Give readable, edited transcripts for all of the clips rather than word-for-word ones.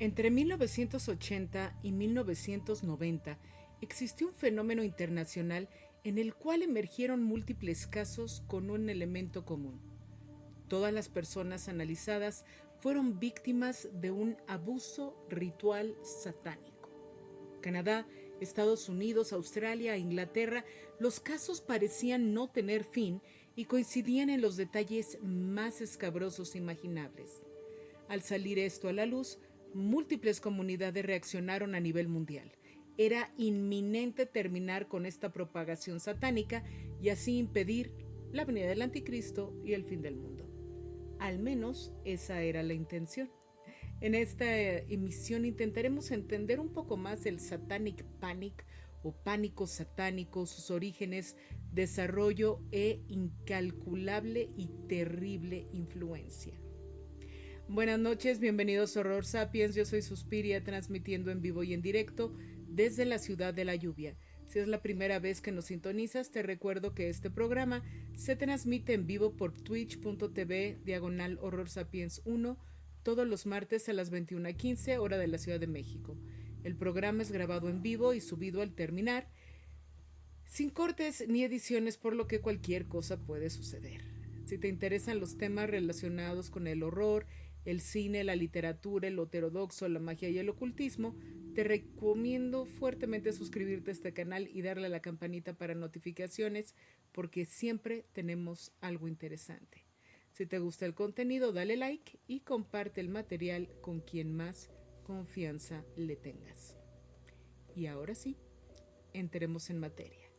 Entre 1980 y 1990 existió un fenómeno internacional en el cual emergieron múltiples casos con un elemento común. Todas las personas analizadas fueron víctimas de un abuso ritual satánico. Canadá, Estados Unidos, Australia e Inglaterra, los casos parecían no tener fin y coincidían en los detalles más escabrosos imaginables. Al salir esto a la luz, múltiples comunidades reaccionaron a nivel mundial. Era inminente terminar con esta propagación satánica y así impedir la venida del anticristo y el fin del mundo. Al menos esa era la intención. En esta emisión intentaremos entender un poco más el Satanic Panic o pánico satánico, sus orígenes, desarrollo e incalculable y terrible influencia. Buenas noches, bienvenidos a Horror Sapiens, yo soy Suspiria, transmitiendo en vivo y en directo desde la ciudad de la lluvia. Si es la primera vez que nos sintonizas, te recuerdo que este programa se transmite en vivo por twitch.tv/Horror Sapiens 1 todos los martes a las 21:15 hora de la Ciudad de México. El programa es grabado en vivo y subido al terminar, sin cortes ni ediciones, por lo que cualquier cosa puede suceder. Si te interesan los temas relacionados con el horror, el cine, la literatura, el heterodoxo, la magia y el ocultismo, te recomiendo fuertemente suscribirte a este canal y darle a la campanita para notificaciones, porque siempre tenemos algo interesante. Si te gusta el contenido, dale like y comparte el material con quien más confianza le tengas. Y ahora sí, entremos en materia.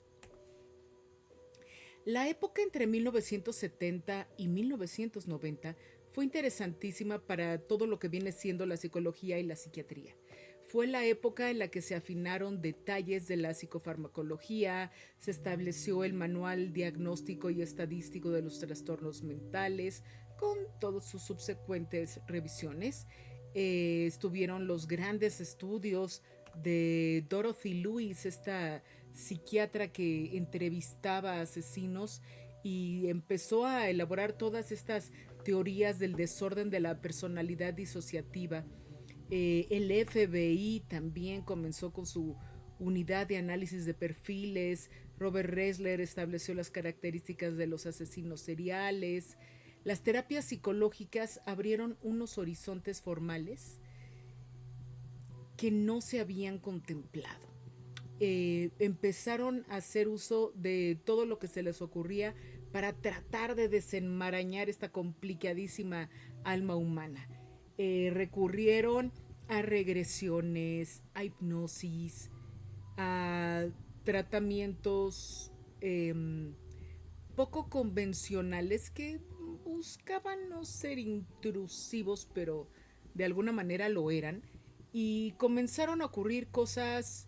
La época entre 1970 y 1990 fue interesantísima para todo lo que viene siendo la psicología y la psiquiatría. Fue la época en la que se afinaron detalles de la psicofarmacología, se estableció el manual diagnóstico y estadístico de los trastornos mentales, con todas sus subsecuentes revisiones. Estuvieron los grandes estudios de Dorothy Lewis, esta psiquiatra que entrevistaba a asesinos y empezó a elaborar todas estas teorías del desorden de la personalidad disociativa. El FBI también comenzó con su unidad de análisis de perfiles. Robert Ressler estableció las características de los asesinos seriales. Las terapias psicológicas abrieron unos horizontes formales que no se habían contemplado. Empezaron a hacer uso de todo lo que se les ocurría para tratar de desenmarañar esta complicadísima alma humana. Recurrieron a regresiones, a hipnosis, a tratamientos poco convencionales que buscaban no ser intrusivos, pero de alguna manera lo eran, y comenzaron a ocurrir cosas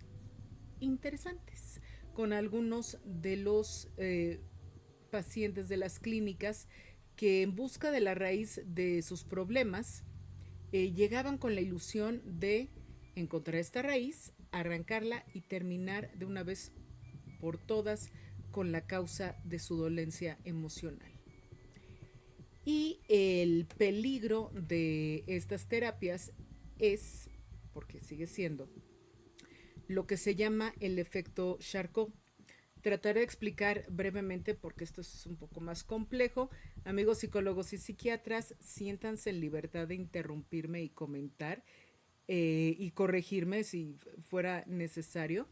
interesantes con algunos de los pacientes de las clínicas que, en busca de la raíz de sus problemas, llegaban con la ilusión de encontrar esta raíz, arrancarla y terminar de una vez por todas con la causa de su dolencia emocional. Y el peligro de estas terapias es, porque sigue siendo, lo que se llama el efecto Charcot. Trataré de explicar brevemente porque esto es un poco más complejo. Amigos psicólogos y psiquiatras, siéntanse en libertad de interrumpirme y comentar y corregirme si fuera necesario.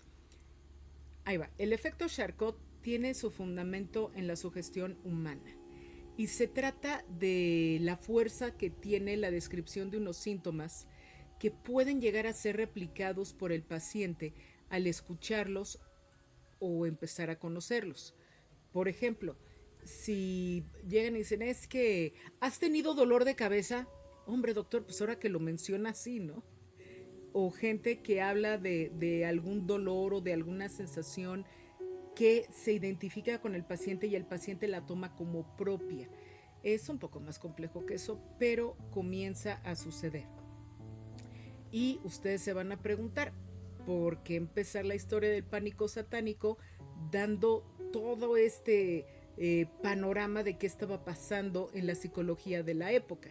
Ahí va. El efecto Charcot tiene su fundamento en la sugestión humana y se trata de la fuerza que tiene la descripción de unos síntomas que pueden llegar a ser replicados por el paciente al escucharlos o empezar a conocerlos. Por ejemplo, si llegan y dicen, es que has tenido dolor de cabeza, hombre doctor, pues ahora que lo menciona así, ¿no? O gente que habla de algún dolor o de alguna sensación que se identifica con el paciente y el paciente la toma como propia. Es un poco más complejo que eso, pero comienza a suceder. Y ustedes se van a preguntar, ¿por qué empezar la historia del pánico satánico dando todo este panorama de qué estaba pasando en la psicología de la época?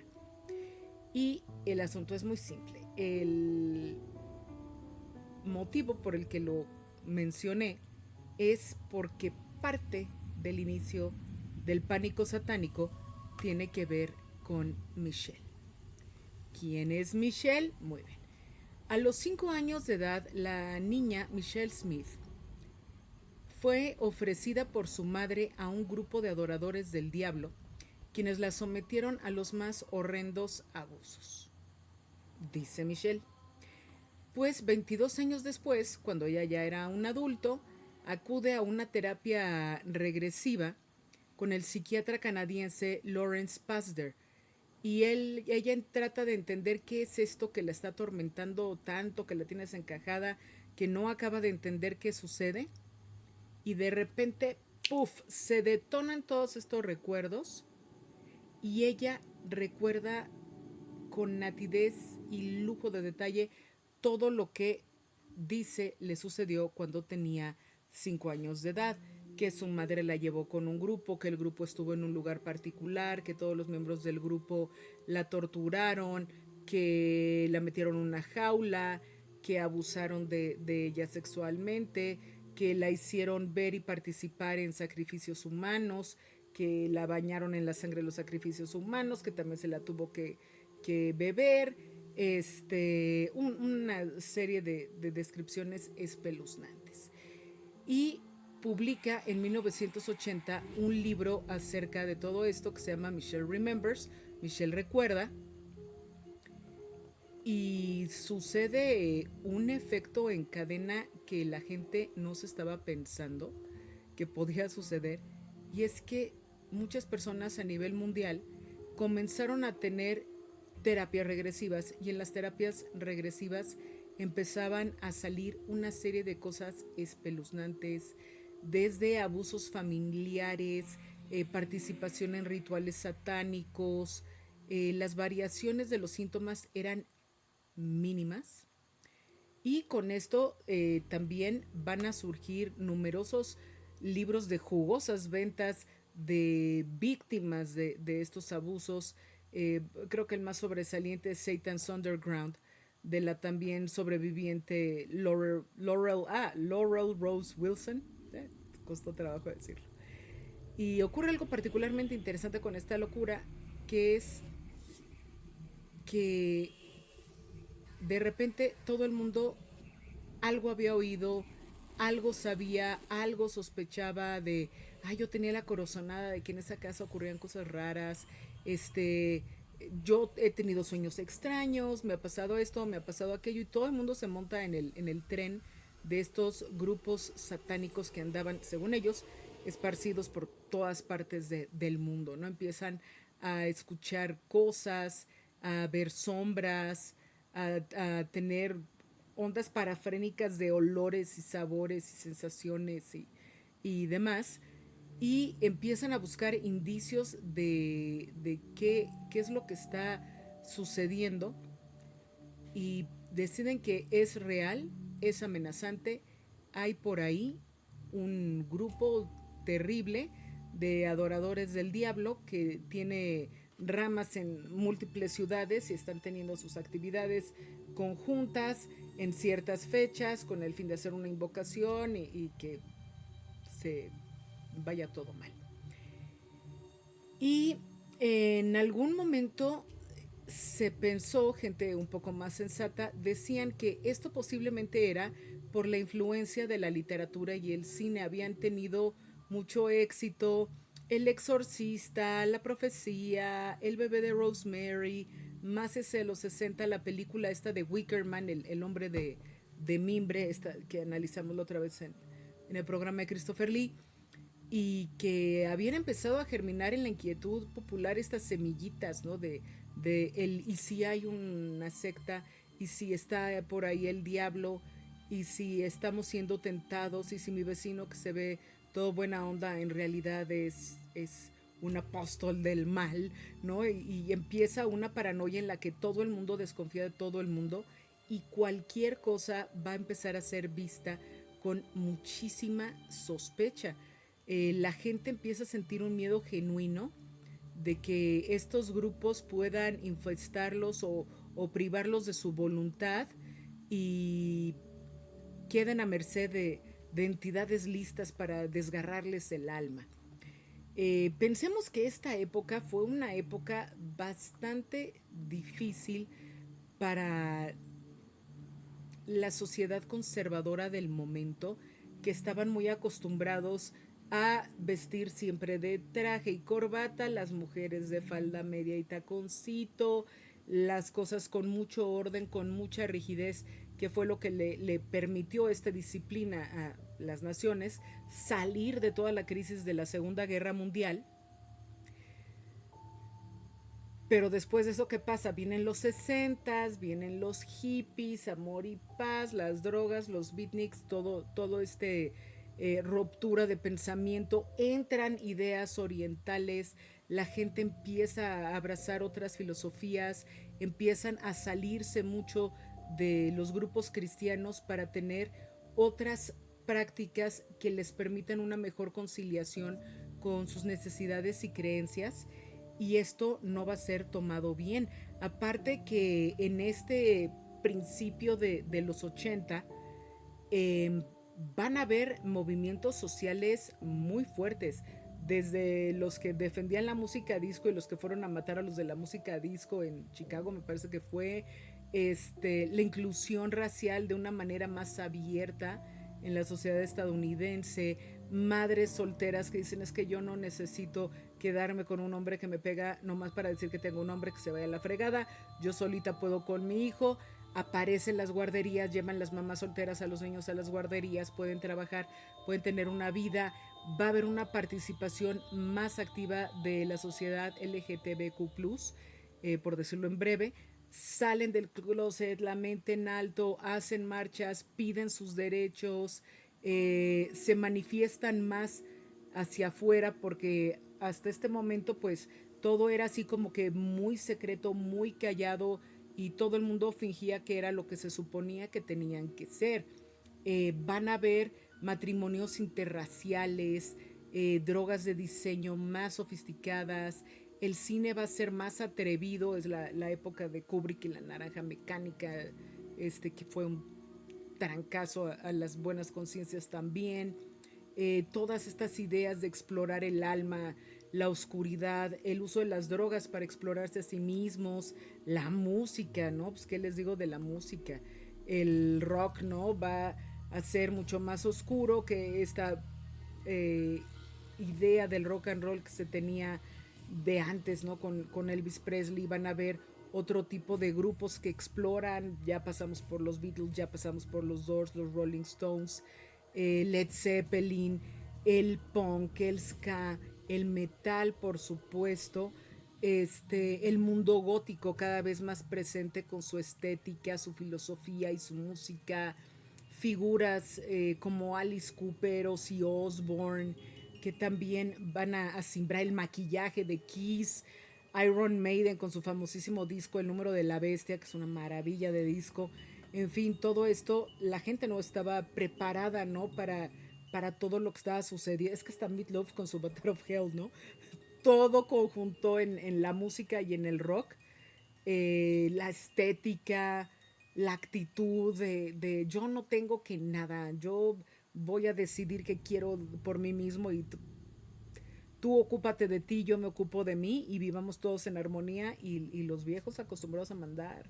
Y el asunto es muy simple. el motivo por el que lo mencioné es porque parte del inicio del pánico satánico tiene que ver con Michelle. ¿Quién es Michelle? Muy bien. A los 5 años de edad, la niña Michelle Smith fue ofrecida por su madre a un grupo de adoradores del diablo, quienes la sometieron a los más horrendos abusos. Dice Michelle. Pues 22 años después, cuando ella ya era un adulto, acude a una terapia regresiva con el psiquiatra canadiense Lawrence Pasder. Y ella trata de entender qué es esto que la está atormentando tanto, que la tiene desencajada, que no acaba de entender qué sucede. Y de repente, ¡puf!, se detonan todos estos recuerdos y ella recuerda con natidez y lujo de detalle todo lo que dice le sucedió cuando tenía 5 años de edad, que su madre la llevó con un grupo, que el grupo estuvo en un lugar particular, que todos los miembros del grupo la torturaron, que la metieron en una jaula, que abusaron de ella sexualmente, que la hicieron ver y participar en sacrificios humanos, que la bañaron en la sangre de los sacrificios humanos, que también se la tuvo que beber, una serie de descripciones espeluznantes. Y publica en 1980 un libro acerca de todo esto que se llama Michelle Remembers, Michelle Recuerda, y sucede un efecto en cadena que la gente no se estaba pensando que podía suceder, y es que muchas personas a nivel mundial comenzaron a tener terapias regresivas, y en las terapias regresivas empezaban a salir una serie de cosas espeluznantes, desde abusos familiares, participación en rituales satánicos. Las variaciones de los síntomas eran mínimas, y con esto también van a surgir numerosos libros de jugosas ventas de víctimas de estos abusos. Creo que el más sobresaliente es Satan's Underground, de la también sobreviviente Laurel Rose Wilson. Costó trabajo decirlo. Y ocurre algo particularmente interesante con esta locura, que es que de repente todo el mundo algo había oído, algo sabía, algo sospechaba de, yo tenía la corazonada de que en esa casa ocurrían cosas raras, este, yo he tenido sueños extraños, me ha pasado esto, me ha pasado aquello, y todo el mundo se monta en el tren de estos grupos satánicos que andaban, según ellos, esparcidos por todas partes del mundo, ¿no? Empiezan a escuchar cosas, a ver sombras, a tener ondas parafrénicas de olores y sabores y sensaciones y demás, y empiezan a buscar indicios de qué es lo que está sucediendo, y deciden que es real, es amenazante, hay por ahí un grupo terrible de adoradores del diablo que tiene ramas en múltiples ciudades y están teniendo sus actividades conjuntas en ciertas fechas con el fin de hacer una invocación y que se vaya todo mal. Y en algún momento se pensó, gente un poco más sensata, decían que esto posiblemente era por la influencia de la literatura y el cine. Habían tenido mucho éxito El Exorcista, La Profecía, El Bebé de Rosemary, más ese de los 60, la película esta de Wickerman, el hombre de mimbre, esta que analizamos la otra vez en el programa de Christopher Lee, y que habían empezado a germinar en la inquietud popular estas semillitas, ¿no? De el y si hay una secta, y si está por ahí el diablo, y si estamos siendo tentados, y si mi vecino que se ve todo buena onda en realidad es un apóstol del mal, ¿no? Y empieza una paranoia en la que todo el mundo desconfía de todo el mundo, y cualquier cosa va a empezar a ser vista con muchísima sospecha. La gente empieza a sentir un miedo genuino de que estos grupos puedan infestarlos o o privarlos de su voluntad y queden a merced de entidades listas para desgarrarles el alma. Pensemos que esta época fue una época bastante difícil para la sociedad conservadora del momento, que estaban muy acostumbrados a vestir siempre de traje y corbata, las mujeres de falda media y taconcito, las cosas con mucho orden, con mucha rigidez, que fue lo que le permitió esta disciplina a las naciones salir de toda la crisis de la Segunda Guerra Mundial. Pero después de eso, ¿qué pasa? Vienen los 60s, vienen los hippies, amor y paz, las drogas, los beatniks, todo ruptura de pensamiento, entran ideas orientales, la gente empieza a abrazar otras filosofías, empiezan a salirse mucho de los grupos cristianos para tener otras prácticas que les permitan una mejor conciliación con sus necesidades y creencias, y esto no va a ser tomado bien. Aparte que en este principio de los 80 eh, van a haber movimientos sociales muy fuertes, desde los que defendían la música disco y los que fueron a matar a los de la música disco en Chicago, me parece que fue la inclusión racial de una manera más abierta en la sociedad estadounidense, madres solteras que dicen es que yo no necesito quedarme con un hombre que me pega nomás para decir que tengo un hombre que se vaya a la fregada, yo solita puedo con mi hijo. Aparecen las guarderías, llevan las mamás solteras a los niños a las guarderías, pueden trabajar, pueden tener una vida, va a haber una participación más activa de la sociedad LGTBQ+, por decirlo en breve, salen del closet, la mente en alto, hacen marchas, piden sus derechos, se manifiestan más hacia afuera, porque hasta este momento pues todo era así como que muy secreto, muy callado, y todo el mundo fingía que era lo que se suponía que tenían que ser. Van a haber matrimonios interraciales, drogas de diseño más sofisticadas, el cine va a ser más atrevido, es la época de Kubrick y la naranja mecánica, que fue un trancazo a las buenas conciencias también. Todas estas ideas de explorar el alma, la oscuridad, el uso de las drogas para explorarse a sí mismos, la música, ¿no? Pues qué les digo de la música. El rock, ¿no? Va a ser mucho más oscuro que esta eh, idea del rock and roll que se tenía de antes, ¿no? Con Elvis Presley. Van a ver otro tipo de grupos que exploran, ya pasamos por los Beatles, ya pasamos por los Doors, los Rolling Stones, Led Zeppelin, el punk, el ska, el metal, por supuesto, el mundo gótico cada vez más presente con su estética, su filosofía y su música, figuras como Alice Cooper, Ozzy Osbourne, que también van a simbrar el maquillaje de Kiss, Iron Maiden con su famosísimo disco El número de la bestia, que es una maravilla de disco. En fin, todo esto, la gente no estaba preparada, ¿no? Para todo lo que estaba sucediendo. Es que está Meatloaf con su Butter of Hell, ¿no? Todo conjunto en la música y en el rock. La estética, la actitud de yo no tengo que nada, yo voy a decidir qué quiero por mí mismo, y tú ocúpate de ti, yo me ocupo de mí y vivamos todos en armonía, y los viejos acostumbrados a mandar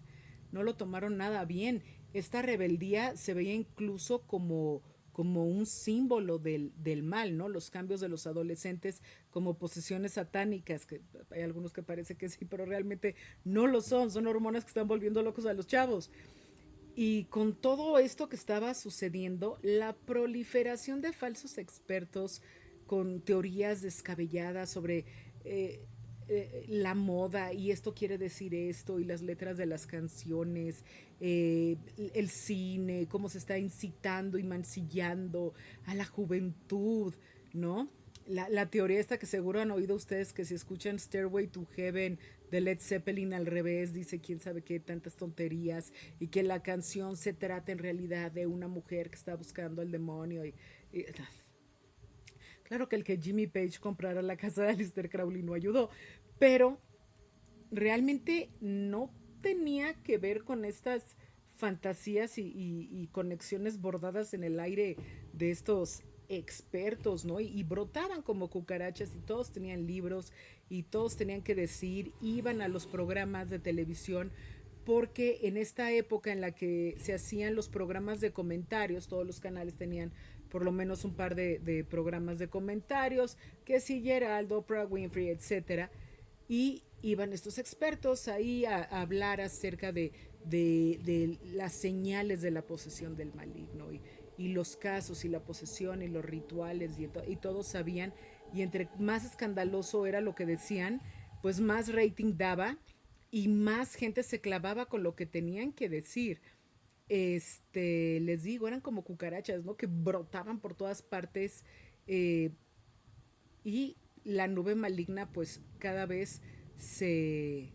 no lo tomaron nada bien. Esta rebeldía se veía incluso como un símbolo del mal, ¿no? Los cambios de los adolescentes como posesiones satánicas, que hay algunos que parece que sí, pero realmente no lo son hormonas que están volviendo locos a los chavos. Y con todo esto que estaba sucediendo, la proliferación de falsos expertos con teorías descabelladas sobre la moda, y esto quiere decir esto, y las letras de las canciones, el cine, cómo se está incitando y mancillando a la juventud, ¿no? La teoría esta que seguro han oído ustedes, que si escuchan Stairway to Heaven de Led Zeppelin al revés, dice quién sabe qué, tantas tonterías, y que la canción se trata en realidad de una mujer que está buscando al demonio. Claro que el que Jimmy Page comprara la casa de Aleister Crowley no ayudó, pero realmente no tenía que ver con estas fantasías y conexiones bordadas en el aire de estos expertos, ¿no? Y brotaban como cucarachas y todos tenían libros y todos tenían que decir, iban a los programas de televisión, porque en esta época en la que se hacían los programas de comentarios, todos los canales tenían por lo menos un par de programas de comentarios, que si Geraldo, Oprah Winfrey, etcétera, y iban estos expertos ahí a hablar acerca de las señales de la posesión del maligno y los casos y la posesión y los rituales y todos sabían, y entre más escandaloso era lo que decían, pues más rating daba y más gente se clavaba con lo que tenían que decir. Les digo, eran como cucarachas, ¿no? Que brotaban por todas partes, eh, y la nube maligna pues cada vez se,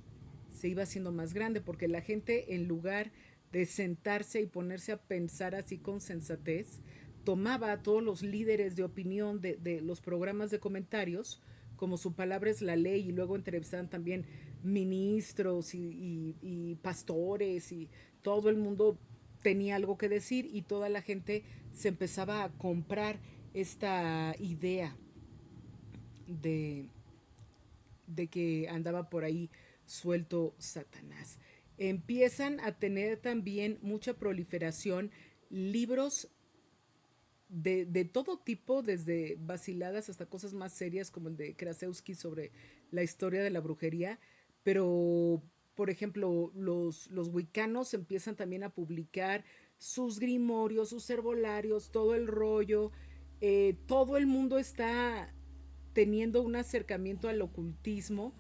se iba haciendo más grande, porque la gente, en lugar de sentarse y ponerse a pensar así con sensatez, tomaba a todos los líderes de opinión de los programas de comentarios como su palabra es la ley, y luego entrevistaban también ministros y pastores, y todo el mundo tenía algo que decir y toda la gente se empezaba a comprar esta idea de, de que andaba por ahí suelto Satanás. Empiezan a tener también mucha proliferación libros de todo tipo, desde vaciladas hasta cosas más serias como el de Krasewski sobre la historia de la brujería, pero por ejemplo los wicanos empiezan también a publicar sus grimorios, sus herbolarios, todo el rollo. Todo el mundo está teniendo un acercamiento al ocultismo,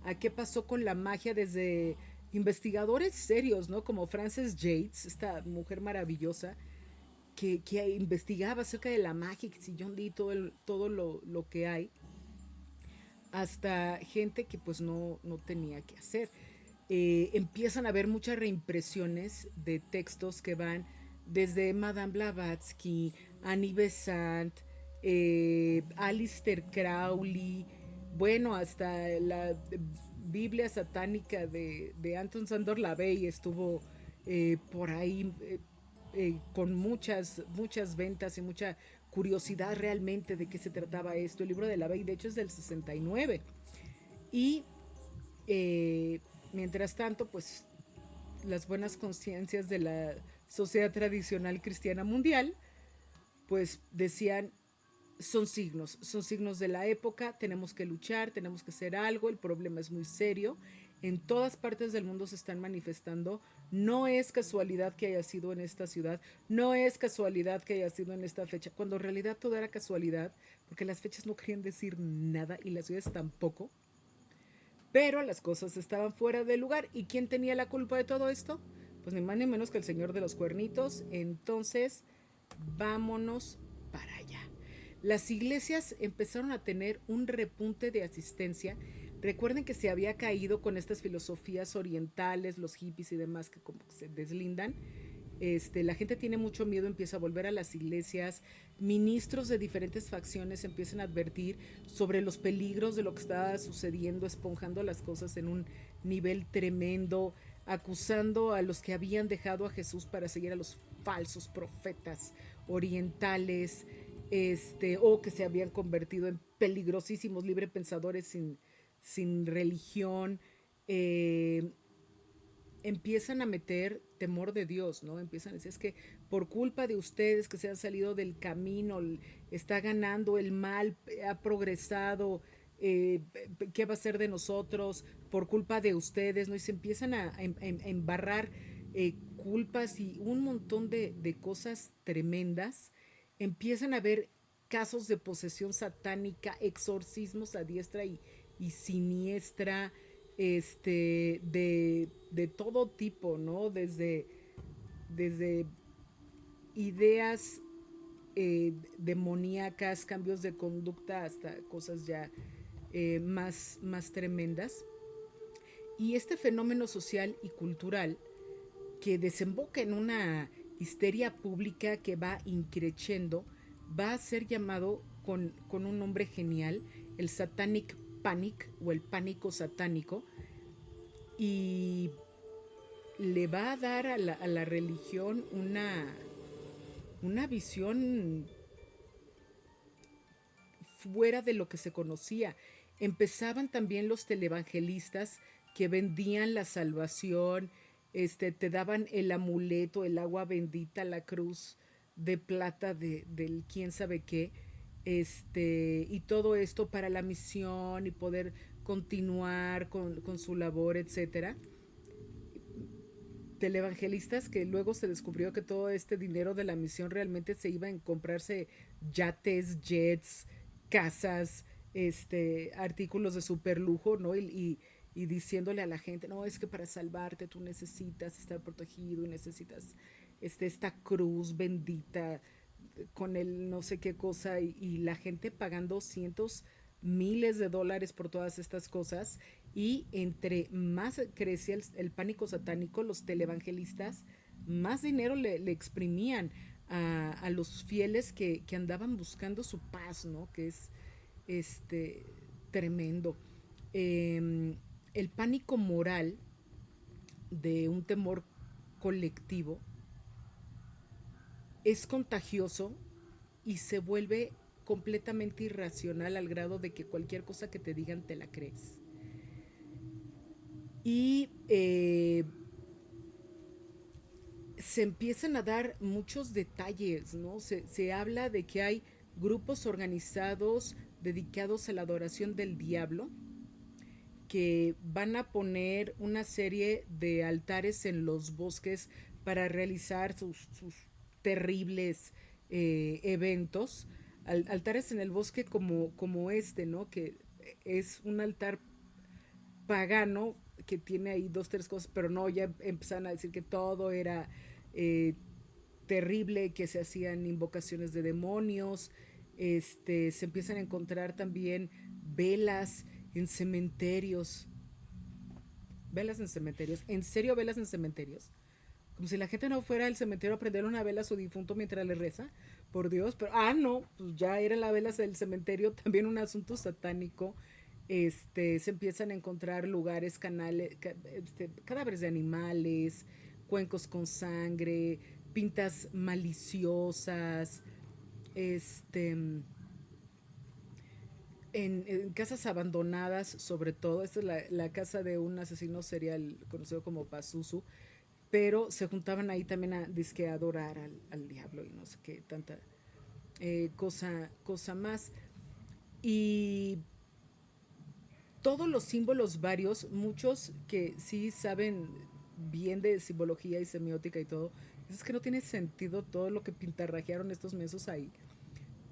a qué pasó con la magia, desde investigadores serios, ¿no? Como Frances Yates, esta mujer maravillosa, que investigaba acerca de la magia, que si John Dee, todo lo que hay, hasta gente que pues no tenía que hacer. Empiezan a haber muchas reimpresiones de textos que van desde Madame Blavatsky, Annie Besant, Alistair Crowley, bueno, hasta la Biblia satánica de Anton Sandor Lavey estuvo por ahí, con muchas ventas y mucha curiosidad realmente de qué se trataba esto. El libro de Lavey, de hecho, es del 69. Y eh, mientras tanto, pues las buenas conciencias de la sociedad tradicional cristiana mundial, pues decían, son signos de la época, tenemos que luchar, tenemos que hacer algo, el problema es muy serio, en todas partes del mundo se están manifestando, no es casualidad que haya sido en esta ciudad, no es casualidad que haya sido en esta fecha, cuando en realidad todo era casualidad, porque las fechas no querían decir nada y las ciudades tampoco, pero las cosas estaban fuera de lugar. ¿Y quién tenía la culpa de todo esto? Pues ni más ni menos que el señor de los cuernitos. Entonces, vámonos para allá. Las iglesias empezaron a tener un repunte de asistencia. Recuerden que se había caído con estas filosofías orientales, los hippies y demás, que como que se deslindan. La gente tiene mucho miedo, empieza a volver a las iglesias, ministros de diferentes facciones empiezan a advertir sobre los peligros de lo que está sucediendo, esponjando las cosas en un nivel tremendo, acusando a los que habían dejado a Jesús para seguir a los falsos profetas orientales, o que se habían convertido en peligrosísimos librepensadores sin religión. eh, Empiezan a meter temor de Dios, ¿no? Empiezan a decir, es que por culpa de ustedes que se han salido del camino, está ganando el mal, ha progresado, ¿qué va a ser de nosotros? Por culpa de ustedes, ¿no? Y se empiezan a embarrar culpas y un montón de cosas tremendas. Empiezan a haber casos de posesión satánica, exorcismos a diestra y siniestra, de todo tipo, ¿no? Desde ideas demoníacas, cambios de conducta, hasta cosas ya más tremendas. Y este fenómeno social y cultural que desemboca en una histeria pública que va increciendo, va a ser llamado con un nombre genial, el Satanic Panic o el pánico satánico. Y le va a dar a la religión una visión fuera de lo que se conocía. Empezaban también los televangelistas que vendían la salvación, te daban el amuleto, el agua bendita, la cruz de plata del quién sabe qué, y todo esto para la misión y poder continuar con su labor, etcétera. Televangelistas que luego se descubrió que todo este dinero de la misión realmente se iba en comprarse yates, jets, casas, artículos de superlujo, ¿no? Y diciéndole a la gente, no, es que para salvarte tú necesitas estar protegido y necesitas esta cruz bendita con el no sé qué cosa y la gente pagando cientos, miles de dólares por todas estas cosas y entre más crecía el pánico satánico, los televangelistas más dinero le exprimían a los fieles que andaban buscando su paz, ¿no? Que es este tremendo. Eh, el pánico moral de un temor colectivo es contagioso y se vuelve completamente irracional al grado de que cualquier cosa que te digan te la crees. Y se empiezan a dar muchos detalles, ¿no? Se habla de que hay grupos organizados dedicados a la adoración del diablo que van a poner una serie de altares en los bosques para realizar sus terribles eventos. Altares en el bosque como ¿no? Que es un altar pagano que tiene ahí dos, tres cosas, pero no, ya empezaron a decir que todo era eh, terrible, que se hacían invocaciones de demonios, se empiezan a encontrar también velas en cementerios, velas en cementerios, en serio velas en cementerios, como si la gente no fuera al cementerio a prender una vela a su difunto mientras le reza, por Dios, pero, no, pues ya eran las velas del cementerio, también un asunto satánico. Se empiezan a encontrar lugares, canales, cadáveres de animales, cuencos con sangre, pintas maliciosas, en casas abandonadas, sobre todo. Esta es la casa de un asesino serial conocido como Pazuzu, pero se juntaban ahí también a disque a adorar al diablo y no sé qué, tanta cosa más. Y todos los símbolos varios, muchos que sí saben bien de simbología y semiótica y todo, es que no tiene sentido todo lo que pintarrajearon estos mensos ahí.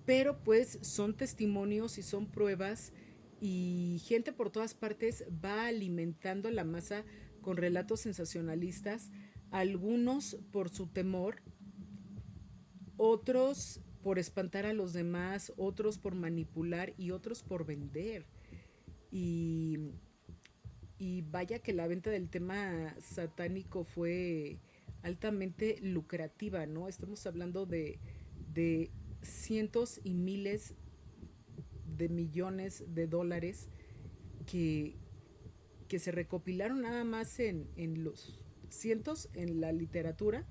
Pero pues son testimonios y son pruebas y gente por todas partes va alimentando la masa con relatos sensacionalistas, algunos por su temor, otros por espantar a los demás, otros por manipular y otros por vender. Y, y vaya que la venta del tema satánico fue altamente lucrativa, ¿no? Estamos hablando de cientos y miles de millones de dólares que, que se recopilaron nada más en los cientos en la literatura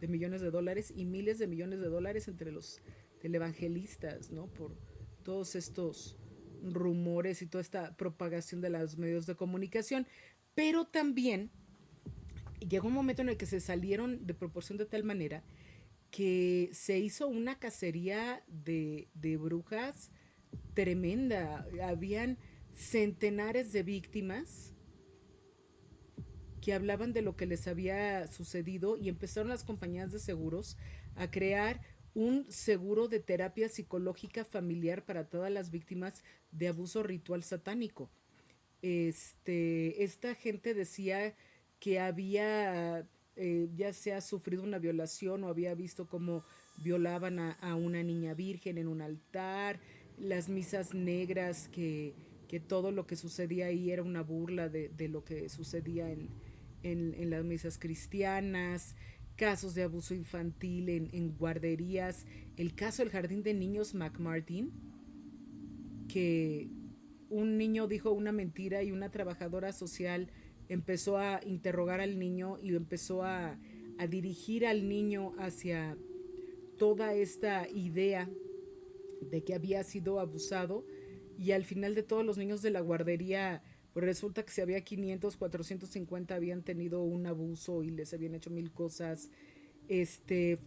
de millones de dólares y miles de millones de dólares entre los televangelistas, ¿no? Por todos estos rumores y toda esta propagación de los medios de comunicación. Pero también llegó un momento en el que se salieron de proporción de tal manera que se hizo una cacería de brujas tremenda. Habían centenares de víctimas que hablaban de lo que les había sucedido y empezaron las compañías de seguros a crear un seguro de terapia psicológica familiar para todas las víctimas de abuso ritual satánico. Esta gente decía que había ya sea sufrido una violación o había visto cómo violaban a una niña virgen en un altar, las misas negras, que todo lo que sucedía ahí era una burla de lo que sucedía en las misas cristianas, casos de abuso infantil en guarderías, el caso del jardín de niños McMartin, que un niño dijo una mentira y una trabajadora social empezó a interrogar al niño y empezó a dirigir al niño hacia toda esta idea de que había sido abusado, y al final de todos los niños de la guardería, pues resulta que si había 500, 450 habían tenido un abuso y les habían hecho mil cosas. Este,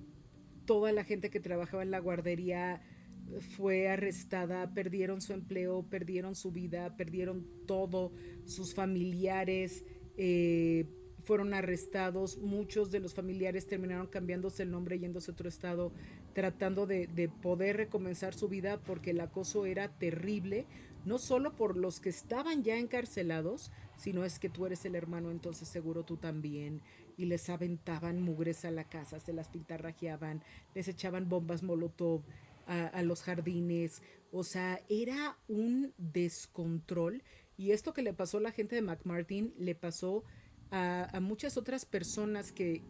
Toda la gente que trabajaba en la guardería fue arrestada, perdieron su empleo, perdieron su vida, perdieron todo, sus familiares fueron arrestados, muchos de los familiares terminaron cambiándose el nombre, yéndose a otro estado, tratando de poder recomenzar su vida porque el acoso era terrible, no solo por los que estaban ya encarcelados, sino es que tú eres el hermano, entonces seguro tú también, y les aventaban mugres a la casa, se las pintarrajeaban, les echaban bombas molotov a los jardines, o sea, era un descontrol, y esto que le pasó a la gente de McMartin le pasó a muchas otras personas que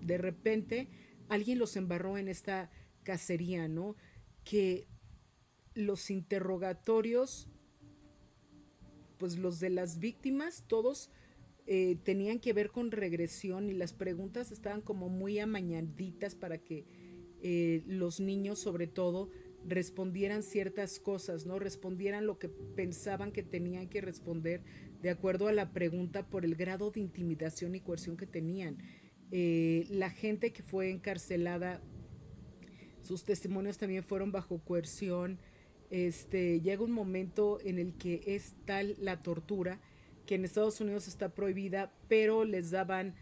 de repente alguien los embarró en esta cacería, ¿no? Que los interrogatorios, pues los de las víctimas, todos tenían que ver con regresión y las preguntas estaban como muy amañaditas para que los niños sobre todo respondieran ciertas cosas, ¿no? Respondieran lo que pensaban que tenían que responder de acuerdo a la pregunta por el grado de intimidación y coerción que tenían. La gente que fue encarcelada, sus testimonios también fueron bajo coerción. Llega un momento en el que es tal la tortura que en Estados Unidos está prohibida, pero les daban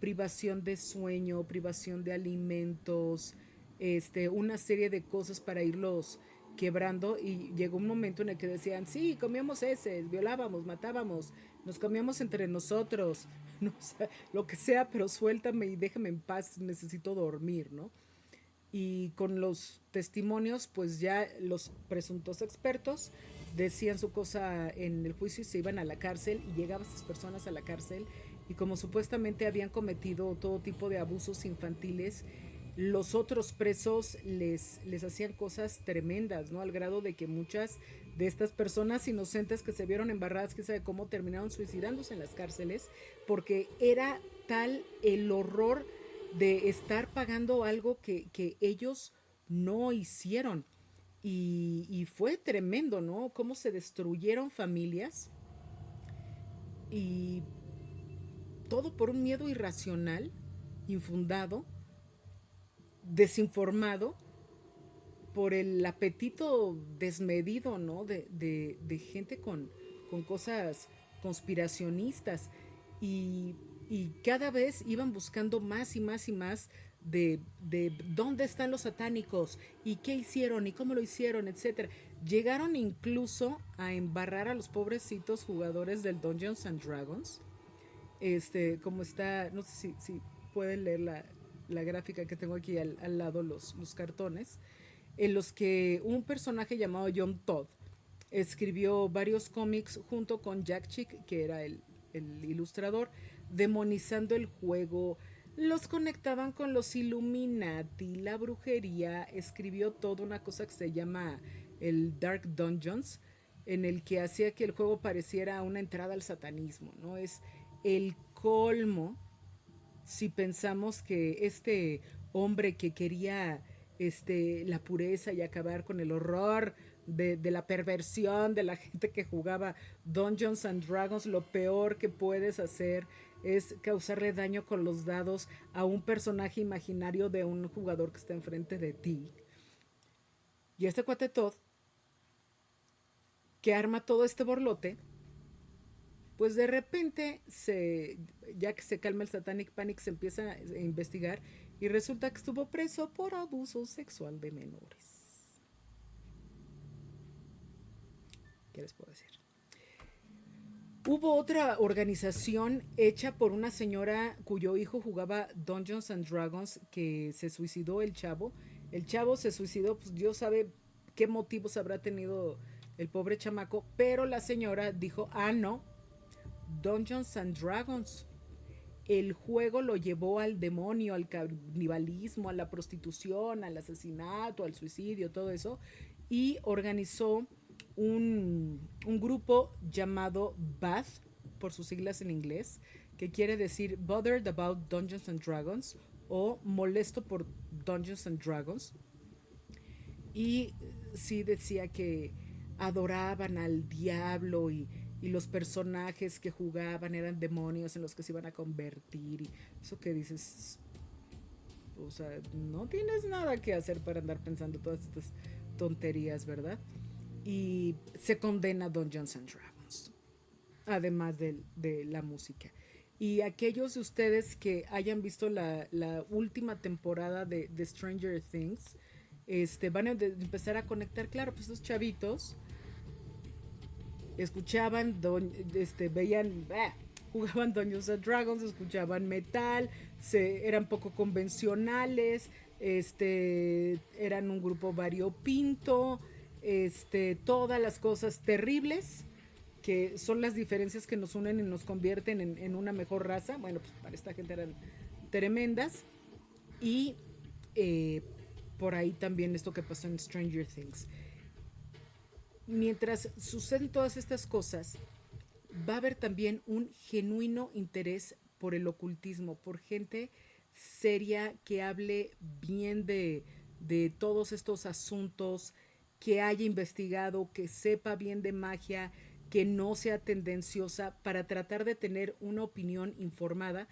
privación de sueño, privación de alimentos, una serie de cosas para irlos quebrando, y llegó un momento en el que decían, sí, comíamos heces, violábamos, matábamos, nos comíamos entre nosotros, no, o sea, lo que sea, pero suéltame y déjame en paz, necesito dormir, ¿no? Y con los testimonios, pues ya los presuntos expertos decían su cosa en el juicio y se iban a la cárcel, y llegaban estas personas a la cárcel y como supuestamente habían cometido todo tipo de abusos infantiles, los otros presos les hacían cosas tremendas, ¿no? Al grado de que muchas de estas personas inocentes que se vieron embarradas, que sabe cómo, terminaron suicidándose en las cárceles, porque era tal el horror de estar pagando algo que ellos no hicieron. Y fue tremendo, ¿no? Cómo se destruyeron familias y todo por un miedo irracional, infundado, desinformado, por el apetito desmedido, ¿no? De gente con cosas conspiracionistas. Y, y cada vez iban buscando más y más y más de dónde están los satánicos y qué hicieron y cómo lo hicieron, etcétera. Llegaron incluso a embarrar a los pobrecitos jugadores del Dungeons and Dragons. Como está, no sé si pueden leer la gráfica que tengo aquí al lado, los cartones, en los que un personaje llamado John Todd escribió varios cómics junto con Jack Chick, que era el ilustrador, demonizando el juego. Los conectaban con los Illuminati, la brujería. Escribió toda una cosa que se llama el Dark Dungeons, en el que hacía que el juego pareciera una entrada al satanismo, ¿no? Es el colmo si pensamos que este hombre que quería la pureza y acabar con el horror de la perversión de la gente que jugaba Dungeons and Dragons, lo peor que puedes hacer es causarle daño con los dados a un personaje imaginario de un jugador que está enfrente de ti. Y este cuate Todd, que arma todo este borlote, pues de repente, ya que se calma el Satanic Panic, se empieza a investigar y resulta que estuvo preso por abuso sexual de menores. ¿Qué les puedo decir? Hubo otra organización hecha por una señora cuyo hijo jugaba Dungeons and Dragons, que se suicidó el chavo. El chavo se suicidó, pues Dios sabe qué motivos habrá tenido el pobre chamaco, pero la señora dijo, no, Dungeons and Dragons. El juego lo llevó al demonio, al canibalismo, a la prostitución, al asesinato, al suicidio, todo eso, y organizó un grupo llamado Bath, por sus siglas en inglés, que quiere decir Bothered About Dungeons and Dragons o Molesto por Dungeons and Dragons. Y sí decía que adoraban al diablo y los personajes que jugaban eran demonios en los que se iban a convertir. Y eso que dices, o sea, no tienes nada que hacer para andar pensando todas estas tonterías, ¿verdad? Y se condena a Dungeons and Dragons, además de la música. Y aquellos de ustedes que hayan visto la última temporada de Stranger Things, van a empezar a conectar, claro, pues estos chavitos escuchaban, veían, jugaban Dungeons and Dragons, escuchaban metal, eran poco convencionales, eran un grupo variopinto, todas las cosas terribles que son las diferencias que nos unen y nos convierten en una mejor raza. Bueno, pues para esta gente eran tremendas. Y eh, por ahí también esto que pasó en Stranger Things. Mientras suceden todas estas cosas, va a haber también un genuino interés por el ocultismo, por gente seria que hable bien de todos estos asuntos, que haya investigado, que sepa bien de magia, que no sea tendenciosa para tratar de tener una opinión informada,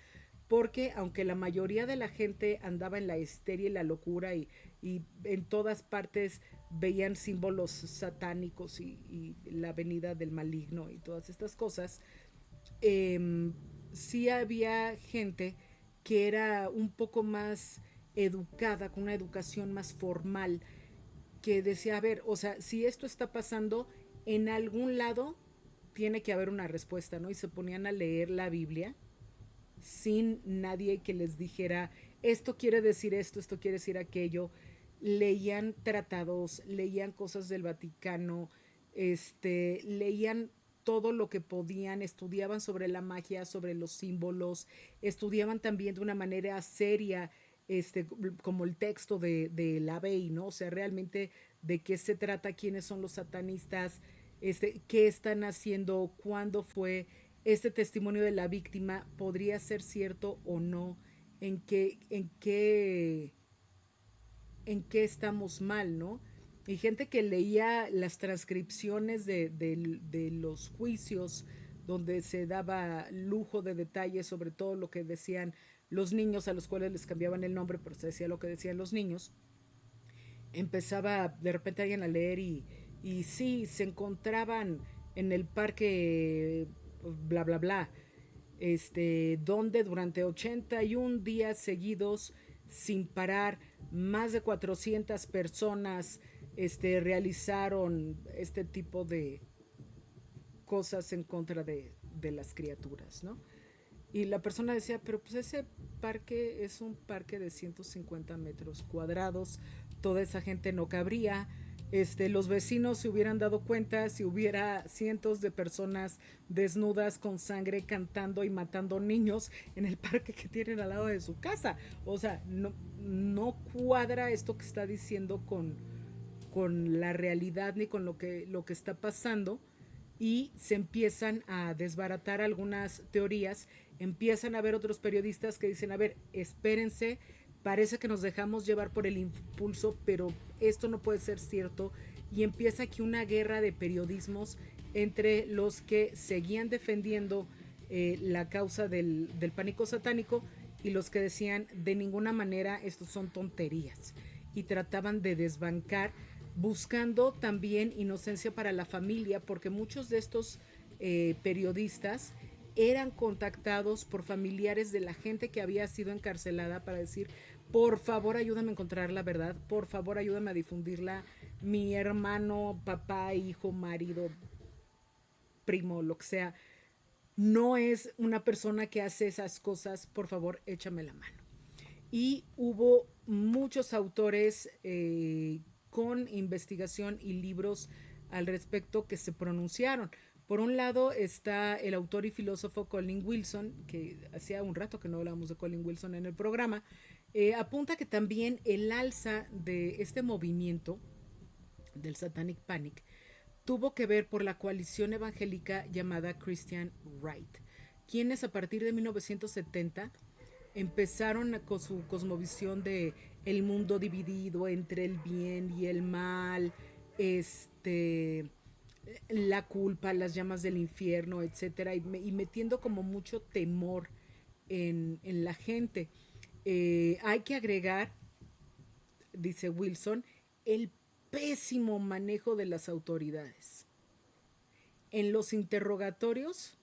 porque aunque la mayoría de la gente andaba en la histeria y la locura y en todas partes veían símbolos satánicos y la venida del maligno y todas estas cosas, sí había gente que era un poco más educada, con una educación más formal, que decía, a ver, o sea, si esto está pasando, en algún lado tiene que haber una respuesta, ¿no? Y se ponían a leer la Biblia sin nadie que les dijera, esto quiere decir esto quiere decir aquello. Leían tratados, leían cosas del Vaticano, leían todo lo que podían, estudiaban sobre la magia, sobre los símbolos, estudiaban también de una manera seria, como el texto de la Bey, ¿no? O sea, realmente de qué se trata, quiénes son los satanistas, qué están haciendo, cuándo fue, este testimonio de la víctima podría ser cierto o no, en qué estamos mal, ¿no? Y gente que leía las transcripciones de los juicios donde se daba lujo de detalles sobre todo lo que decían los niños a los cuales les cambiaban el nombre, pero se decía lo que decían los niños. Empezaba de repente alguien a leer y sí, se encontraban en el parque bla bla bla, donde durante 81 días seguidos sin parar más de 400 personas realizaron este tipo de cosas en contra de las criaturas, ¿no? Y la persona decía, pero pues ese parque es un parque de 150 metros cuadrados, toda esa gente no cabría. Los vecinos se hubieran dado cuenta si hubiera cientos de personas desnudas con sangre cantando y matando niños en el parque que tienen al lado de su casa. O sea, no cuadra esto que está diciendo con la realidad ni con lo que está pasando, y se empiezan a desbaratar algunas teorías, empiezan a haber otros periodistas que dicen, a ver, espérense, parece que nos dejamos llevar por el impulso, pero esto no puede ser cierto, y empieza aquí una guerra de periodismos entre los que seguían defendiendo la causa del pánico satánico y los que decían, de ninguna manera, estos son tonterías, y trataban de desbancar, buscando también inocencia para la familia, porque muchos de estos periodistas eran contactados por familiares de la gente que había sido encarcelada para decir, por favor ayúdame a encontrar la verdad, por favor ayúdame a difundirla, mi hermano, papá, hijo, marido, primo, lo que sea, no es una persona que hace esas cosas, por favor échame la mano. Y hubo muchos autores con investigación y libros al respecto que se pronunciaron. Por un lado está el autor y filósofo Colin Wilson, que hacía un rato que no hablábamos de Colin Wilson en el programa, apunta que también el alza de este movimiento del Satanic Panic tuvo que ver por la coalición evangélica llamada Christian Right, quienes a partir de 1970 empezaron con su cosmovisión de el mundo dividido entre el bien y el mal, este, la culpa, las llamas del infierno, etcétera, y metiendo como mucho temor en la gente. Hay que agregar, dice Wilson, el pésimo manejo de las autoridades. En los interrogatorios,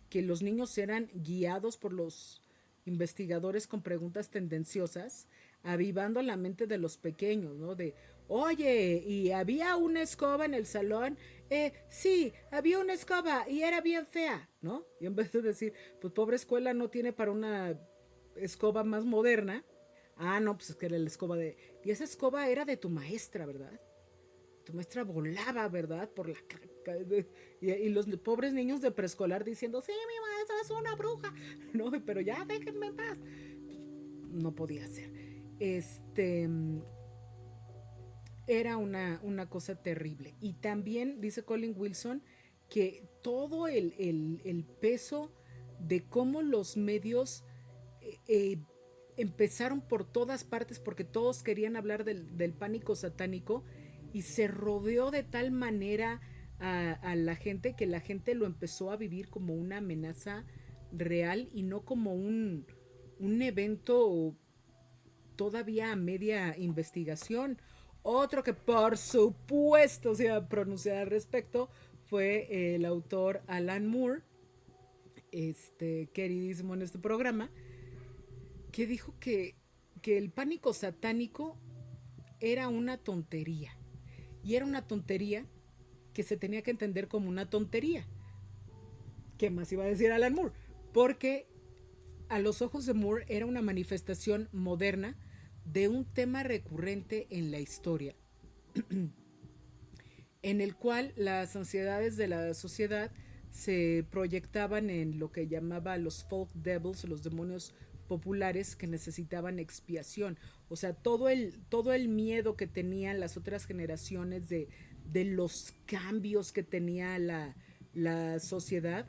que los niños eran guiados por los investigadores con preguntas tendenciosas, avivando la mente de los pequeños, ¿no? De, oye, ¿y había una escoba en el salón? Sí, había una escoba y era bien fea, ¿no? Y en vez de decir, pues pobre escuela no tiene para una escoba más moderna. Ah, no, pues es que era la escoba de... Y esa escoba era de tu maestra, ¿verdad? Tu maestra volaba, ¿verdad? Por la... Y los pobres niños de preescolar diciendo, sí, mi maestra es una bruja. No, pero ya déjenme en paz. No podía ser. Era una cosa terrible. Y también dice Colin Wilson que todo el peso de cómo los medios eh, empezaron por todas partes porque todos querían hablar del pánico satánico y se rodeó de tal manera a la gente que la gente lo empezó a vivir como una amenaza real y no como un evento todavía a media investigación. Otro que por supuesto se ha pronunciado al respecto fue el autor Alan Moore, queridísimo en este programa, que dijo que el pánico satánico era una tontería. Y era una tontería que se tenía que entender como una tontería. ¿Qué más iba a decir Alan Moore? Porque a los ojos de Moore era una manifestación moderna de un tema recurrente en la historia, en el cual las ansiedades de la sociedad se proyectaban en lo que llamaba los folk devils, los demonios populares que necesitaban expiación. O sea, todo el miedo que tenían las otras generaciones de los cambios que tenía la sociedad,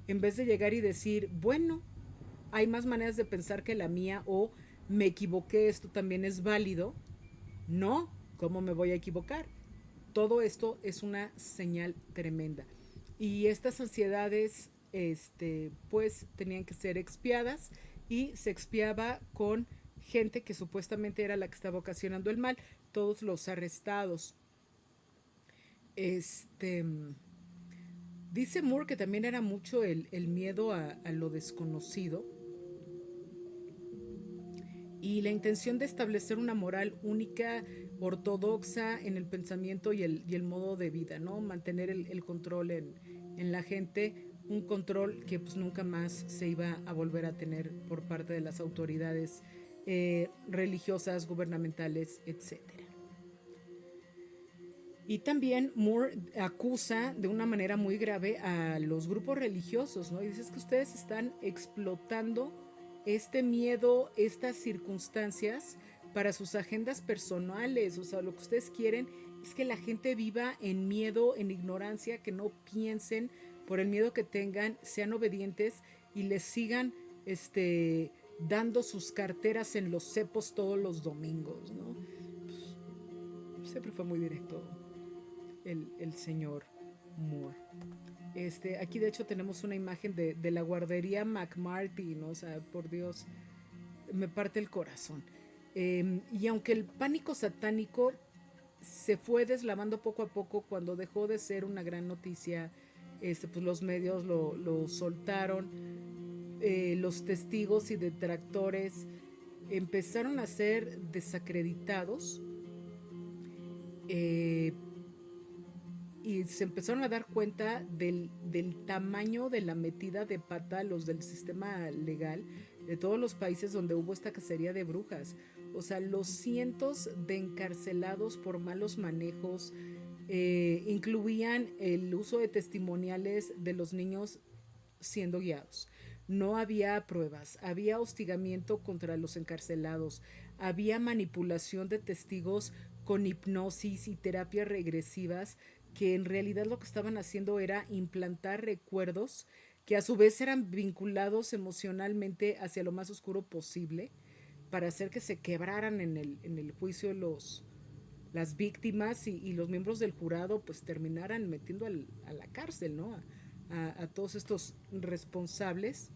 en vez de llegar y decir, bueno, hay más maneras de pensar que la mía o me equivoqué, esto también es válido. No, ¿cómo me voy a equivocar? Todo esto es una señal tremenda. Y estas ansiedades, pues, tenían que ser expiadas y se expiaba con gente que supuestamente era la que estaba ocasionando el mal, todos los arrestados. Este, dice Moore que también era mucho el miedo a lo desconocido y la intención de establecer una moral única, ortodoxa en el pensamiento y el modo de vida, ¿no? Mantener el control en la gente, un control que pues nunca más se iba a volver a tener por parte de las autoridades religiosas, gubernamentales, etcétera. Y también Moore acusa de una manera muy grave a los grupos religiosos, ¿no? Y dice que ustedes están explotando este miedo, estas circunstancias para sus agendas personales. O sea, lo que ustedes quieren es que la gente viva en miedo, en ignorancia, que no piensen por el miedo que tengan, sean obedientes y les sigan dando sus carteras en los cepos todos los domingos, ¿no? Pues, siempre fue muy directo el señor Moore. Aquí de hecho tenemos una imagen de la guardería McMarty, ¿no? O sea, por Dios, me parte el corazón. Y aunque el pánico satánico se fue deslavando poco a poco cuando dejó de ser una gran noticia, pues los medios lo soltaron, los testigos y detractores empezaron a ser desacreditados, y se empezaron a dar cuenta del tamaño de la metida de pata los del sistema legal de todos los países donde hubo esta cacería de brujas. O sea, los cientos de encarcelados por malos manejos incluían el uso de testimoniales de los niños siendo guiados. No había pruebas, había hostigamiento contra los encarcelados, había manipulación de testigos con hipnosis y terapias regresivas, que en realidad lo que estaban haciendo era implantar recuerdos que a su vez eran vinculados emocionalmente hacia lo más oscuro posible para hacer que se quebraran en el juicio las víctimas y los miembros del jurado pues terminaran metiendo a la cárcel, ¿no? A todos estos responsables.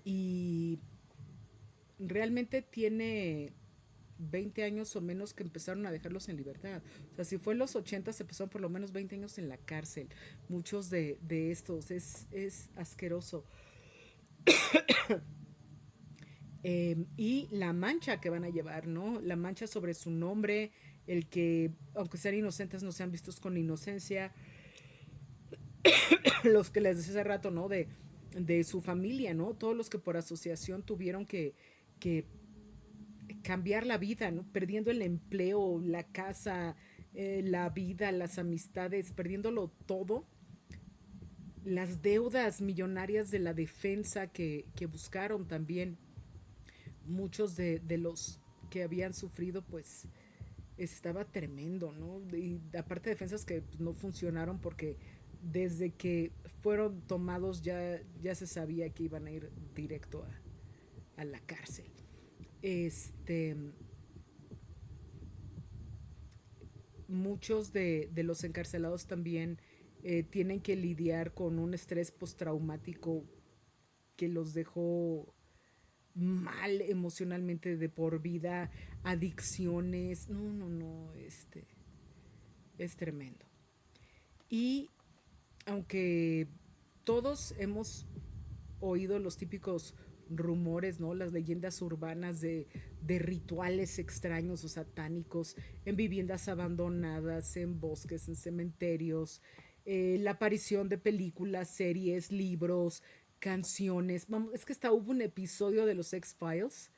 Y realmente tiene 20 años o menos que empezaron a dejarlos en libertad. O sea, si fue en los 80 se pasaron por lo menos 20 años en la cárcel. Muchos de estos. Es asqueroso. Y la mancha que van a llevar, ¿no? La mancha sobre su nombre, el que, aunque sean inocentes, no sean vistos con inocencia. Los que les decía hace rato, ¿no? De su familia, ¿no? Todos los que por asociación tuvieron que cambiar la vida, ¿no? Perdiendo el empleo, la casa, la vida, las amistades, perdiéndolo todo. Las deudas millonarias de la defensa que buscaron también. Muchos de los que habían sufrido, pues estaba tremendo, ¿no? Y aparte defensas que pues, no funcionaron porque desde que fueron tomados ya se sabía que iban a ir directo a la cárcel. Este, muchos de los encarcelados también tienen que lidiar con un estrés postraumático que los dejó mal emocionalmente de por vida, adicciones, no, es tremendo. Y aunque todos hemos oído los típicos rumores, ¿no? Las leyendas urbanas de rituales extraños o satánicos en viviendas abandonadas, en bosques, en cementerios, la aparición de películas, series, libros, canciones. Vamos, es que hasta hubo un episodio de los X-Files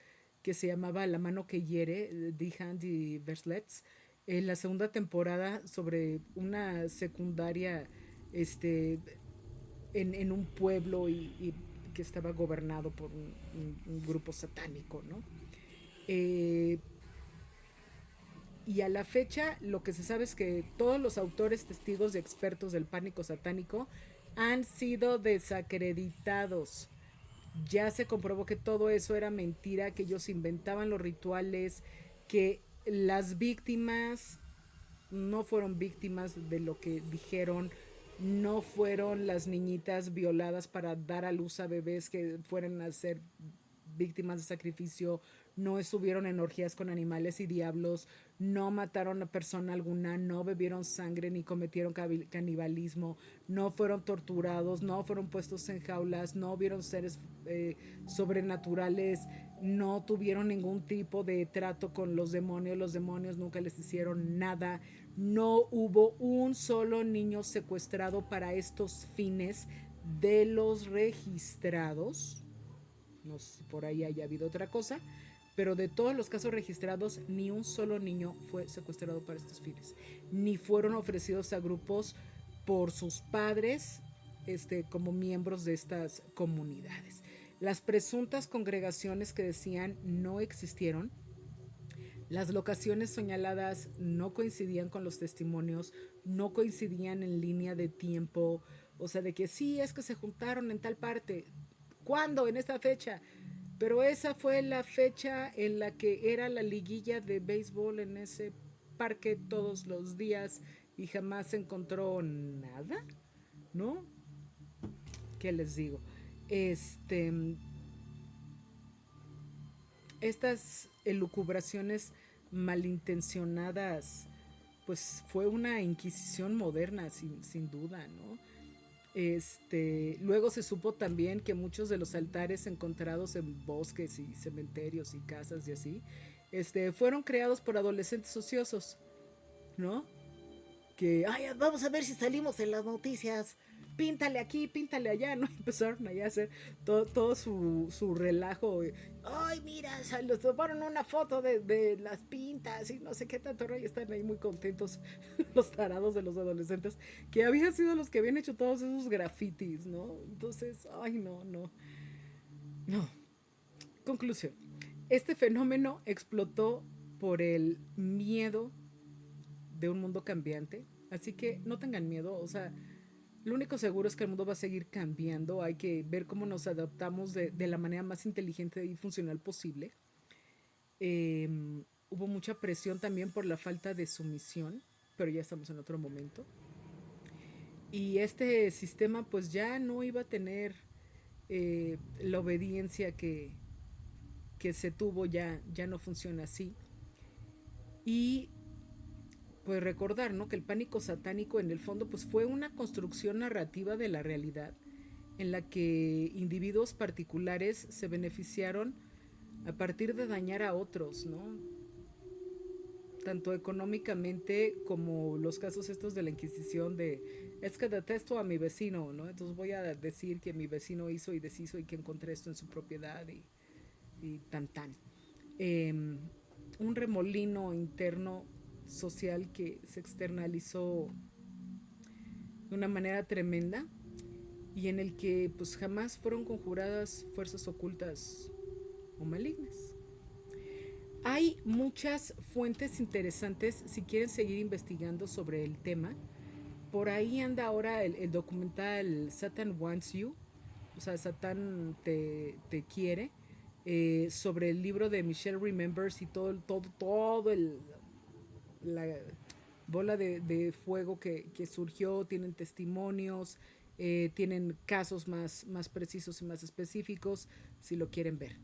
que se llamaba La mano que hiere, The Handy Verslets, en la segunda temporada sobre una secundaria este, en un pueblo y que estaba gobernado por un grupo satánico, ¿no? Eh, y a la fecha lo que se sabe es que todos los autores, testigos y expertos del pánico satánico han sido desacreditados. Ya se comprobó que todo eso era mentira, que ellos inventaban los rituales, que las víctimas no fueron víctimas de lo que dijeron, no fueron las niñitas violadas para dar a luz a bebés que fueran a ser víctimas de sacrificio, no estuvieron en orgías con animales y diablos, no mataron a persona alguna, no bebieron sangre ni cometieron canibalismo, no fueron torturados, no fueron puestos en jaulas, no vieron seres sobrenaturales, no tuvieron ningún tipo de trato con los demonios nunca les hicieron nada, no hubo un solo niño secuestrado para estos fines de los registrados. No sé si por ahí haya habido otra cosa, pero de todos los casos registrados, ni un solo niño fue secuestrado para estos fines, ni fueron ofrecidos a grupos por sus padres como miembros de estas comunidades. Las presuntas congregaciones que decían no existieron, las locaciones señaladas no coincidían con los testimonios, no coincidían en línea de tiempo, o sea, de que sí, es que se juntaron en tal parte. ¿Cuándo? En esta fecha. Pero esa fue la fecha en la que era la liguilla de béisbol en ese parque todos los días y jamás se encontró nada, ¿no? ¿Qué les digo? Este, estas elucubraciones malintencionadas, pues fue una inquisición moderna, sin duda, ¿no? Luego se supo también que muchos de los altares encontrados en bosques y cementerios y casas y así, fueron creados por adolescentes ociosos, ¿no? Que, ay, vamos a ver si salimos en las noticias, píntale aquí, píntale allá, ¿no? Empezaron allá a hacer todo su relajo. Ay, mira, les tomaron una foto de las pintas y no sé qué tanto rollo. Están ahí muy contentos los tarados de los adolescentes, que habían sido los que habían hecho todos esos grafitis, ¿no? Entonces, ay, no. Conclusión. Este fenómeno explotó por el miedo de un mundo cambiante. Así que no tengan miedo, o sea, lo único seguro es que el mundo va a seguir cambiando, hay que ver cómo nos adaptamos de la manera más inteligente y funcional posible. Eh, Hubo mucha presión también por la falta de sumisión, pero ya estamos en otro momento. Y este sistema pues ya no iba a tener la obediencia que se tuvo, ya no funciona así. Y pues recordar, ¿no? Que el pánico satánico en el fondo pues fue una construcción narrativa de la realidad en la que individuos particulares se beneficiaron a partir de dañar a otros, ¿no? Tanto económicamente como los casos estos de la Inquisición de es que detesto a mi vecino, ¿no? Entonces voy a decir que mi vecino hizo y deshizo y que encontré esto en su propiedad y tan tan. Eh, un remolino interno social que se externalizó de una manera tremenda y en el que pues jamás fueron conjuradas fuerzas ocultas o malignas. Hay muchas fuentes interesantes si quieren seguir investigando sobre el tema. Por ahí anda ahora el documental Satan Wants You, o sea, Satán te quiere, sobre el libro de Michelle Remembers y todo la bola de fuego que surgió, tienen testimonios, tienen casos más precisos y más específicos, si lo quieren ver.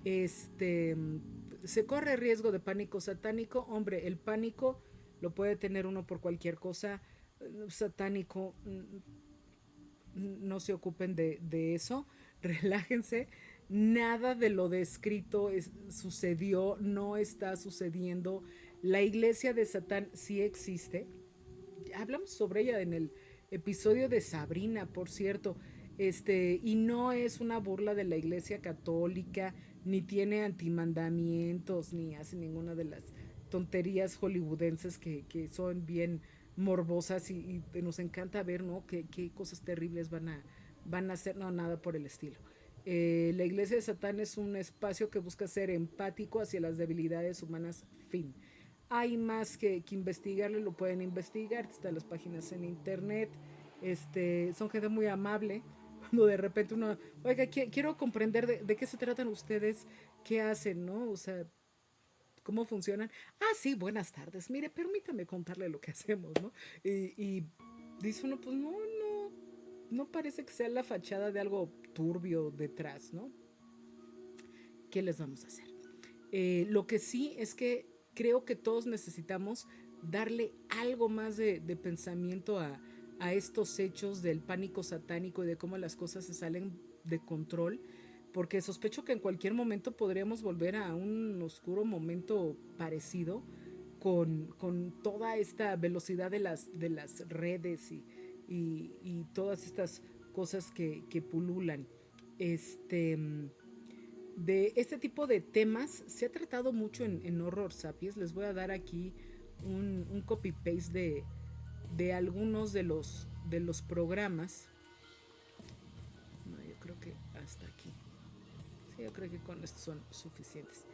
Este, se corre riesgo de pánico satánico. Hombre, el pánico lo puede tener uno por cualquier cosa satánico. No se ocupen de eso. Relájense. Nada de lo descrito sucedió, no está sucediendo. La iglesia de Satán sí existe. Hablamos sobre ella en el episodio de Sabrina, por cierto. Y no es una burla de la iglesia católica, ni tiene antimandamientos, ni hace ninguna de las tonterías hollywoodenses que son bien morbosas y nos encanta ver, ¿no? Qué cosas terribles van a hacer, no, nada por el estilo. La iglesia de Satán es un espacio que busca ser empático hacia las debilidades humanas, fin. Hay más que investigarle, lo pueden investigar, están las páginas en internet, son gente muy amable. Cuando de repente uno, oiga, quiero comprender de qué se tratan ustedes, qué hacen, ¿no? O sea, cómo funcionan. Ah, sí, buenas tardes, mire, permítame contarle lo que hacemos, ¿no? Y dice uno, pues no parece que sea la fachada de algo turbio detrás, ¿no? ¿Qué les vamos a hacer? Lo que sí es que creo que todos necesitamos darle algo más de pensamiento a estos hechos del pánico satánico y de cómo las cosas se salen de control, porque sospecho que en cualquier momento podríamos volver a un oscuro momento parecido con toda esta velocidad de las redes y todas estas cosas que pululan. Este de este tipo de temas se ha tratado mucho en Horror Sapiens. Les voy a dar aquí un copy-paste de algunos de los programas. No, yo creo que hasta aquí. Sí, yo creo que con esto son suficientes.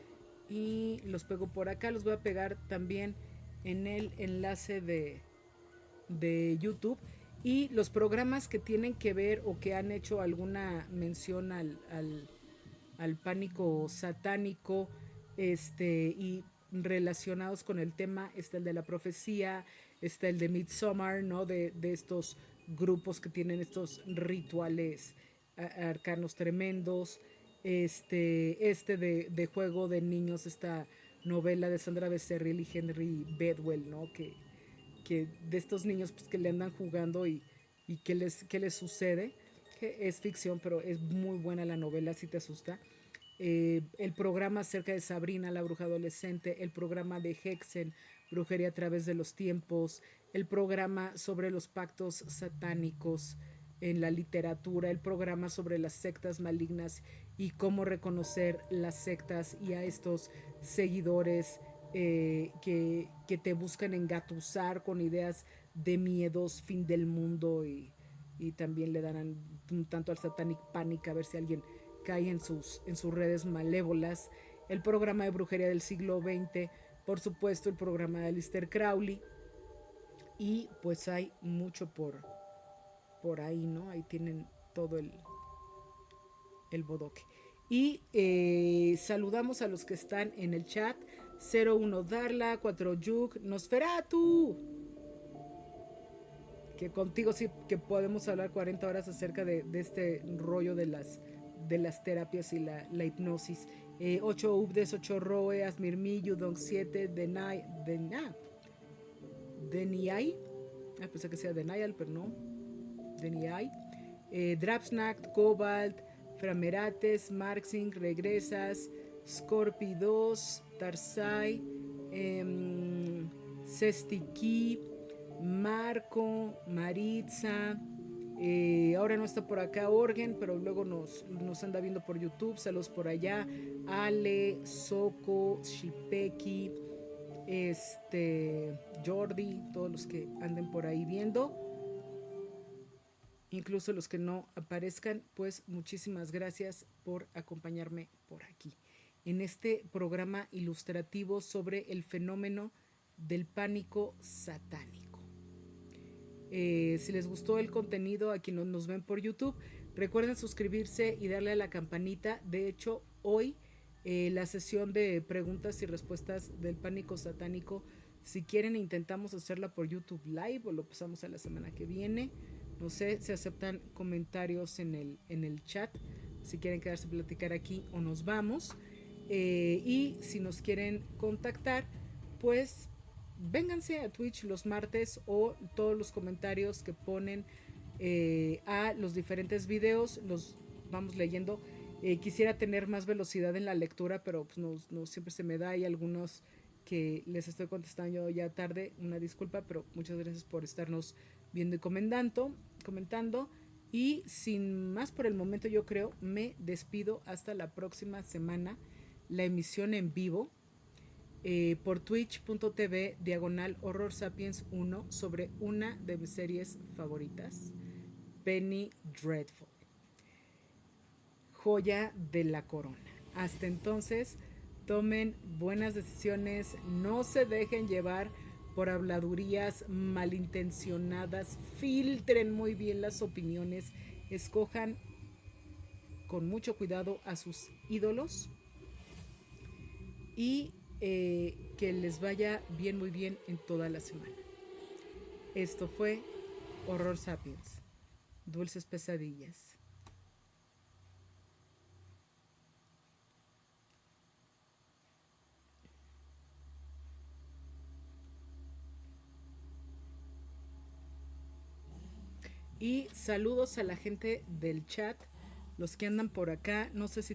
Y los pego por acá. Los voy a pegar también en el enlace de YouTube. Y los programas que tienen que ver o que han hecho alguna mención al pánico satánico, y relacionados con el tema está el de la profecía, está el de Midsommar, ¿no? De estos grupos que tienen estos rituales arcanos tremendos, de juego de niños, esta novela de Sandra Becerril y Henry Bedwell, ¿no? Que de estos niños pues, que le andan jugando y qué les sucede, que es ficción, pero es muy buena la novela, si te asusta. El programa acerca de Sabrina, la bruja adolescente, el programa de Hexen, Brujería a través de los tiempos, el programa sobre los pactos satánicos en la literatura, el programa sobre las sectas malignas y cómo reconocer las sectas y a estos seguidores que te buscan engatusar con ideas de miedos, fin del mundo y también le darán un tanto al Satanic Panic a ver si alguien cae en sus redes malévolas. El programa de brujería del siglo XX por supuesto el programa de Lister Crowley, y pues hay mucho por ahí, ¿no? Ahí tienen todo el bodoque. Y saludamos a los que están en el chat. 01 Darla, 4 Yuk, Nosferatu. Que contigo sí que podemos hablar 40 horas acerca de este rollo de las terapias y la hipnosis. 8 Ubdes, 8 Roe, Asmirmi, Yudong 7, Deniai. Pensé que sea Denial, pero no. Deniai. Drapsnack, Cobalt, Framerates, Marxing, Regresas, Scorpi 2, Tarsai, Sestiki, Marco, Maritza. Ahora no está por acá Orgen, pero luego nos anda viendo por YouTube. Saludos por allá. Ale, Soko, Shipeki, Jordi, todos los que anden por ahí viendo. Incluso los que no aparezcan, pues muchísimas gracias por acompañarme por aquí en este programa ilustrativo sobre el fenómeno del pánico satánico. Si les gustó el contenido a quienes nos ven por YouTube, recuerden suscribirse y darle a la campanita. De hecho, hoy la sesión de preguntas y respuestas del pánico satánico, si quieren intentamos hacerla por YouTube Live o lo pasamos a la semana que viene. No sé, se aceptan comentarios en el chat, si quieren quedarse a platicar aquí o nos vamos. Y si nos quieren contactar, pues vénganse a Twitch los martes o todos los comentarios que ponen a los diferentes videos, los vamos leyendo. Quisiera tener más velocidad en la lectura, pero pues no siempre se me da. Hay algunos que les estoy contestando ya tarde, una disculpa, pero muchas gracias por estarnos viendo y comentando. Y sin más por el momento, yo creo, me despido hasta la próxima semana. La emisión en vivo por twitch.tv /Horror Sapiens 1 sobre una de mis series favoritas, Penny Dreadful, joya de la corona. Hasta entonces, tomen buenas decisiones, no se dejen llevar por habladurías malintencionadas, filtren muy bien las opiniones, escojan con mucho cuidado a sus ídolos y que les vaya bien, muy bien en toda la semana. Esto fue Horror Sapiens, dulces pesadillas. Y saludos a la gente del chat, los que andan por acá. No sé si